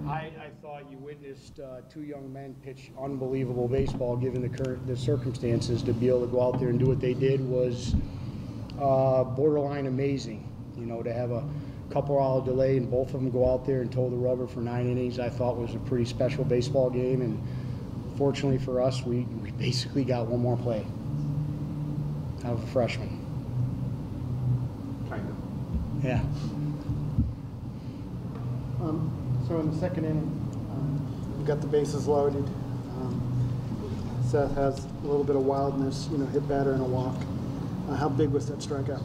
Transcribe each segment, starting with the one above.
I thought you witnessed two young men pitch unbelievable baseball given the circumstances. To be able to go out there and do what they did was borderline amazing. You know, to have a couple-hour delay and both of them go out there and toe the rubber for 9 innings, I thought was a pretty special baseball game. And fortunately for us, we basically got one more play out of a freshman. Kind of. Yeah. So in the second inning, we got the bases loaded. Seth has a little bit of wildness, hit batter and a walk. How big was that strikeout?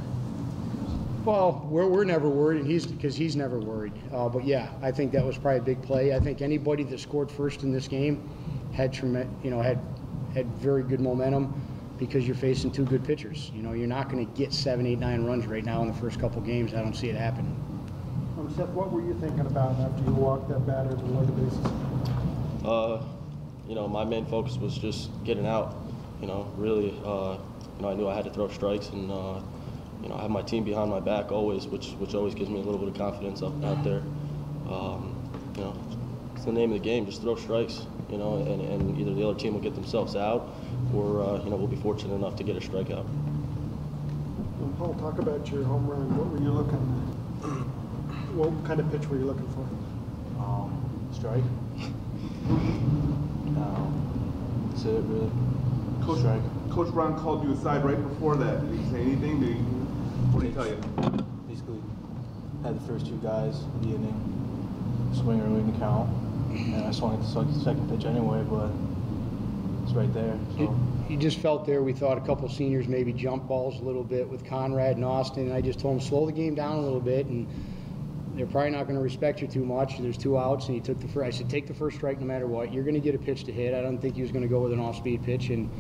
Well, we're never worried, and he's never worried. But yeah, I think that was probably a big play. I think anybody that scored first in this game had very good momentum because you're facing two good pitchers. You're not going to get 7, 8, 9 runs right now in the first couple games. I don't see it happening. Seth, what were you thinking about after you walked that batter to load the bases? My main focus was just getting out. Really, I knew I had to throw strikes, and I have my team behind my back always, which always gives me a little bit of confidence out there. It's the name of the game. Just throw strikes. And either the other team will get themselves out, or we'll be fortunate enough to get a strikeout. Paul, talk about your home run. What were you looking? What kind of pitch were you looking for? Strike. That's it, really. Strike. Coach Brown called you aside right before that. Did he say anything? What did he tell you? Basically, had the first two guys in the inning swing early in the count, and I swung at the second pitch anyway, but it's right there. So. He just felt there. We thought a couple seniors maybe jump balls a little bit with Conrad and Austin, and I just told him slow the game down a little bit, and they're probably not going to respect you too much. There's 2 outs, and he took the first. I said, take the first strike no matter what. You're going to get a pitch to hit. I don't think he was going to go with an off-speed pitch, and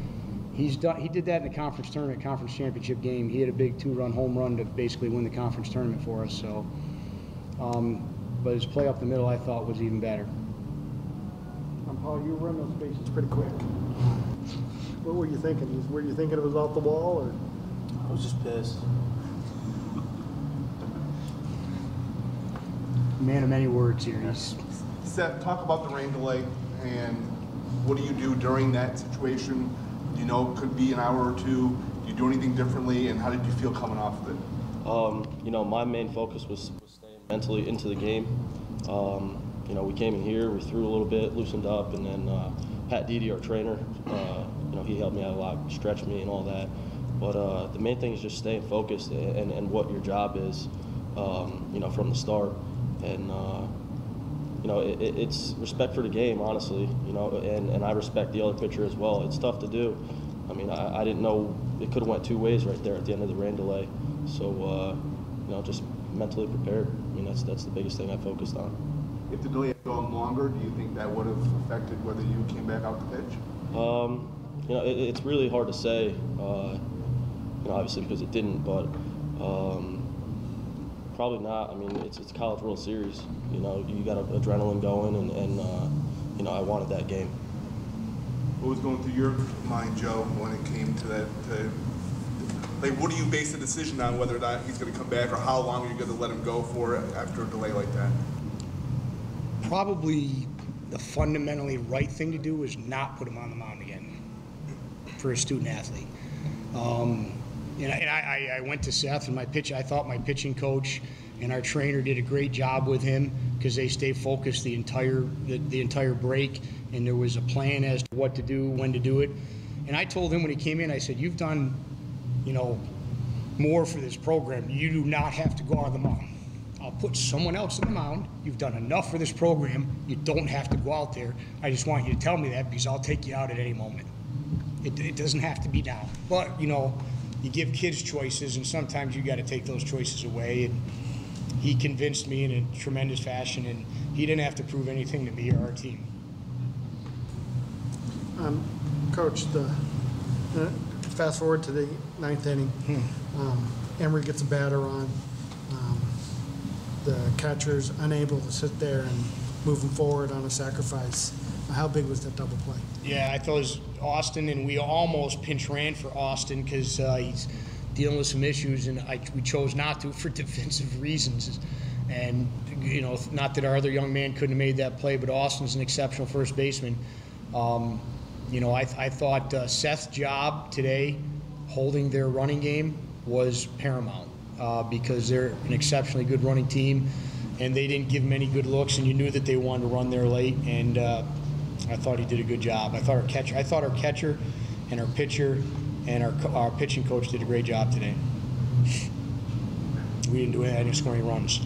he did that in the conference tournament, conference championship game. He had a big 2-run home run to basically win the conference tournament for us. So, but his play up the middle, I thought, was even better. Paul, you run those bases pretty quick. What were you thinking? Were you thinking it was off the wall, or? I was just pissed. Man of many words here. Seth, talk about the rain delay and what do you do during that situation? It could be an hour or two. Do you do anything differently, and how did you feel coming off of it? My main focus was staying mentally into the game. We came in here, we threw a little bit, loosened up, and then Pat Dede, our trainer, he helped me out a lot, stretched me and all that. But the main thing is just staying focused and what your job is, from the start. And it's respect for the game, honestly. And I respect the other pitcher as well. It's tough to do. I mean, I didn't know it could have went 2 ways right there at the end of the rain delay. So, just mentally prepared. I mean, that's the biggest thing I focused on. If the delay had gone longer, do you think that would have affected whether you came back out the pitch? It's really hard to say. Obviously because it didn't, but. Probably not. I mean, it's College World Series. You got adrenaline going, and I wanted that game. What was going through your mind, Joe, when it came to that? What do you base the decision on, whether or not he's going to come back, or how long are you going to let him go for after a delay like that? Probably the fundamentally right thing to do is not put him on the mound again for a student athlete. I went to Seth and I thought my pitching coach and our trainer did a great job with him because they stayed focused the entire break, and there was a plan as to what to do, when to do it. And I told him when he came in, I said, you've done, more for this program. You do not have to go on the mound. I'll put someone else on the mound. You've done enough for this program. You don't have to go out there. I just want you to tell me that because I'll take you out at any moment. It doesn't have to be now. But, you give kids choices, and sometimes you got to take those choices away. And he convinced me in a tremendous fashion, and he didn't have to prove anything to me or our team. Coach, fast forward to the 9th inning. Emory gets a batter on. The catcher's unable to sit there and move him forward on a sacrifice. How big was that double play? Yeah, I thought it was Austin, and we almost pinch ran for Austin because he's dealing with some issues, and we chose not to for defensive reasons. And, you know, not that our other young man couldn't have made that play, but Austin's an exceptional first baseman. You know, I thought Seth's job today, holding their running game, was paramount because they're an exceptionally good running team, and they didn't give him any good looks, and you knew that they wanted to run there late, and I thought he did a good job. I thought our catcher and our pitcher and our pitching coach did a great job today. We didn't do it. I didn't score any runs.